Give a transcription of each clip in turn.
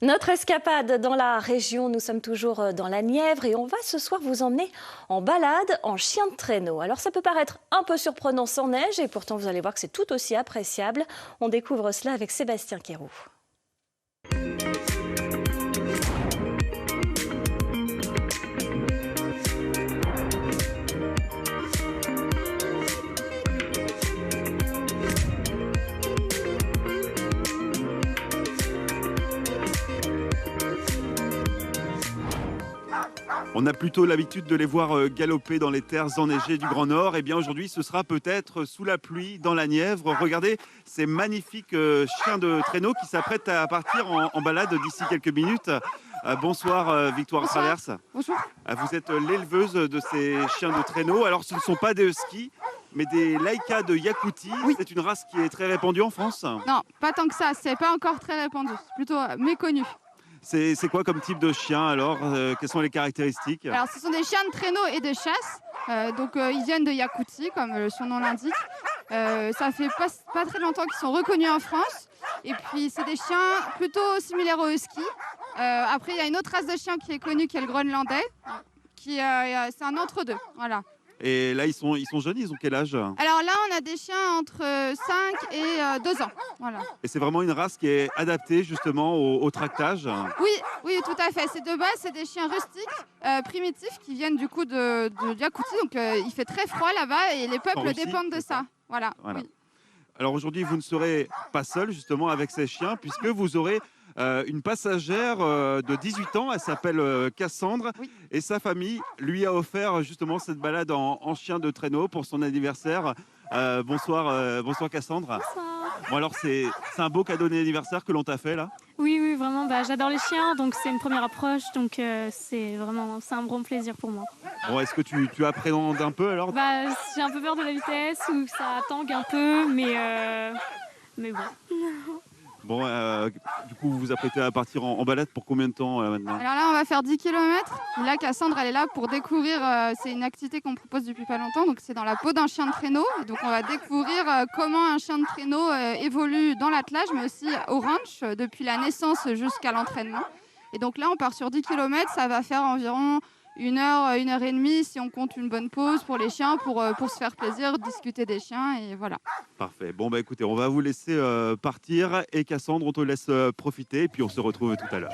Notre escapade dans la région, nous sommes toujours dans la Nièvre et on va ce soir vous emmener en balade en chien de traîneau. Alors ça peut paraître un peu surprenant sans neige et pourtant vous allez voir que c'est tout aussi appréciable. On découvre cela avec Sébastien Quéroux. On a plutôt l'habitude de les voir galoper dans les terres enneigées du Grand Nord. Et bien aujourd'hui, ce sera peut-être sous la pluie, dans la Nièvre. Regardez ces magnifiques chiens de traîneau qui s'apprêtent à partir en balade d'ici quelques minutes. Bonsoir Victoire Traverse. Bonjour. Vous êtes l'éleveuse de ces chiens de traîneau. Alors ce ne sont pas des huskies, mais des Laïka de Yakoutie. Oui. C'est une race qui est très répandue en France. Non, pas tant que ça, c'est pas encore très répandu, c'est plutôt méconnu. C'est quoi comme type de chien alors? Quelles sont les caractéristiques? Alors ce sont des chiens de traîneau et de chasse, ils viennent de Yakoutie, comme son nom l'indique. Ça fait pas très longtemps qu'ils sont reconnus en France. Et puis c'est des chiens plutôt similaires aux huskies. Après il y a une autre race de chiens qui est connue, qui est le groenlandais, c'est un entre-deux, voilà. Et là, ils sont jeunes, ils ont quel âge? Alors là, on a des chiens entre 5 et 2 ans. Voilà. Et c'est vraiment une race qui est adaptée justement au tractage? Oui, tout à fait. C'est de base, c'est des chiens rustiques, primitifs, qui viennent du coup de Yakoutie. Donc il fait très froid là-bas et les peuples dépendent de ça. Voilà. Oui. Alors aujourd'hui, vous ne serez pas seul justement avec ces chiens, puisque vous aurez une passagère de 18 ans, elle s'appelle Cassandre, Oui. et sa famille lui a offert justement cette balade en chien de traîneau pour son anniversaire. Bonsoir Cassandre. Bonsoir. Bon alors c'est un beau cadeau d'anniversaire que l'on t'a fait là? Oui, vraiment, j'adore les chiens, donc c'est une première approche, donc c'est un grand plaisir pour moi. Bon, est-ce que tu appréhendes un peu alors? J'ai un peu peur de la vitesse, ou ça tangue un peu, mais bon. Bon, du coup, vous vous apprêtez à partir en balade pour combien de temps maintenant? Alors là, on va faire 10 km. Là, Cassandre, elle est là pour découvrir. C'est une activité qu'on propose depuis pas longtemps. Donc, c'est dans la peau d'un chien de traîneau. Et donc, on va découvrir comment un chien de traîneau évolue dans l'attelage, mais aussi au ranch, depuis la naissance jusqu'à l'entraînement. Et donc là, on part sur 10 km. Ça va faire environ 1 heure et demie si on compte une bonne pause pour les chiens, pour se faire plaisir, discuter des chiens. Et voilà. Parfait. Bon, écoutez, on va vous laisser partir. Et Cassandre, on te laisse profiter. Et puis, on se retrouve tout à l'heure.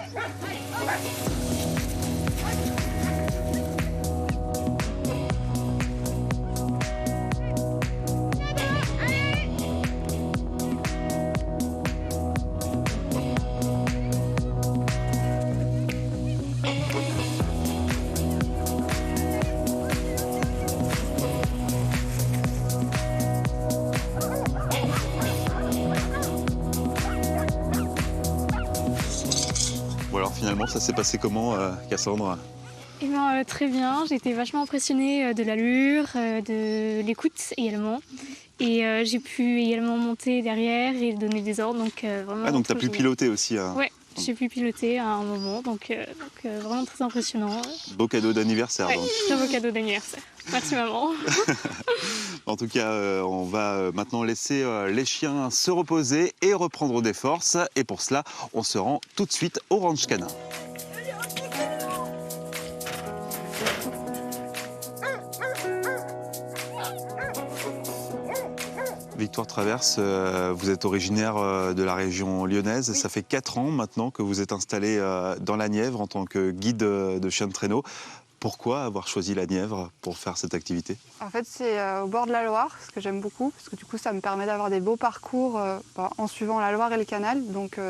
Bon, alors finalement, ça s'est passé comment, Cassandre? Très bien, j'ai été vachement impressionnée de l'allure, de l'écoute également. Et j'ai pu également monter derrière et donner des ordres, donc vraiment. Ah, donc tu as pu génial. piloter aussi. Ouais, j'ai pu piloter à un moment, donc vraiment très impressionnant. Beau cadeau d'anniversaire. Ouais, Donc. très beau cadeau d'anniversaire. Merci maman. En tout cas, on va maintenant laisser les chiens se reposer et reprendre des forces. Et pour cela, on se rend tout de suite au ranch canin. Victoire Traverse, vous êtes originaire de la région lyonnaise. Oui. Ça fait 4 ans maintenant que vous êtes installé dans la Nièvre en tant que guide de chien de traîneau. Pourquoi avoir choisi la Nièvre pour faire cette activité? En fait, c'est au bord de la Loire, ce que j'aime beaucoup, parce que du coup, ça me permet d'avoir des beaux parcours en suivant la Loire et le canal. Donc,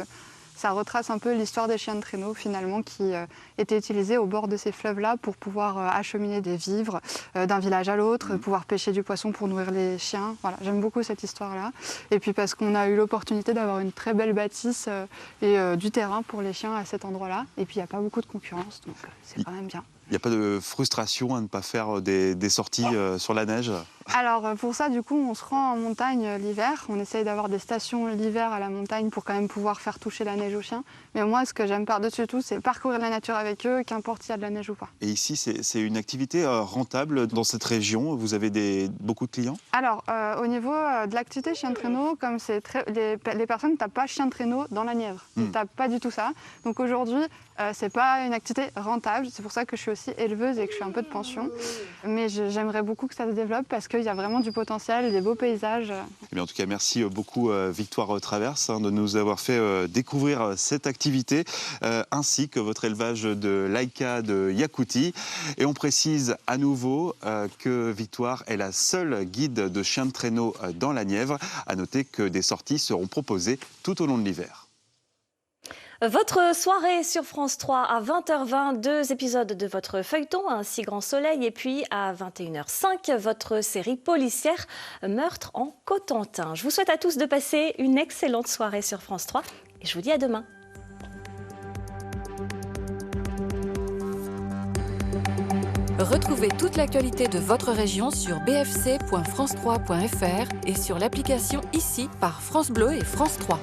ça retrace un peu l'histoire des chiens de traîneau, finalement, qui étaient utilisés au bord de ces fleuves-là pour pouvoir acheminer des vivres d'un village à l'autre, pouvoir pêcher du poisson pour nourrir les chiens. Voilà, j'aime beaucoup cette histoire-là. Et puis parce qu'on a eu l'opportunité d'avoir une très belle bâtisse et du terrain pour les chiens à cet endroit-là. Et puis, il n'y a pas beaucoup de concurrence, donc c'est quand même bien. Il n'y a pas de frustration à ne pas faire des sorties sur la neige? Alors pour ça, du coup, on se rend en montagne l'hiver. On essaye d'avoir des stations l'hiver à la montagne pour quand même pouvoir faire toucher la neige aux chiens. Mais moi, ce que j'aime par-dessus tout, c'est parcourir la nature avec eux, qu'importe s'il y a de la neige ou pas. Et ici, c'est une activité rentable dans cette région? Vous avez beaucoup de clients? Alors, au niveau de l'activité chien de traîneau, comme les personnes ne tapent pas chien de traîneau dans la Nièvre. Ils ne tapent pas du tout ça. Donc aujourd'hui, c'est pas une activité rentable. C'est pour ça que je suis aussi éleveuse et que je fais un peu de pension. Mais j'aimerais beaucoup que ça se développe parce qu'il y a vraiment du potentiel, des beaux paysages. Eh bien, en tout cas, merci beaucoup Victoire Traverse de nous avoir fait découvrir cette activité ainsi que votre élevage de Laïka de Yakoutie. Et on précise à nouveau que Victoire est la seule guide de chiens de traîneau dans la Nièvre. À noter que des sorties seront proposées tout au long de l'hiver. Votre soirée sur France 3 à 20h20, 2 épisodes de votre feuilleton, Un si grand soleil, et puis à 21h05, votre série policière Meurtre en Cotentin. Je vous souhaite à tous de passer une excellente soirée sur France 3 et je vous dis à demain. Retrouvez toute l'actualité de votre région sur bfc.france3.fr et sur l'application ici par France Bleu et France 3.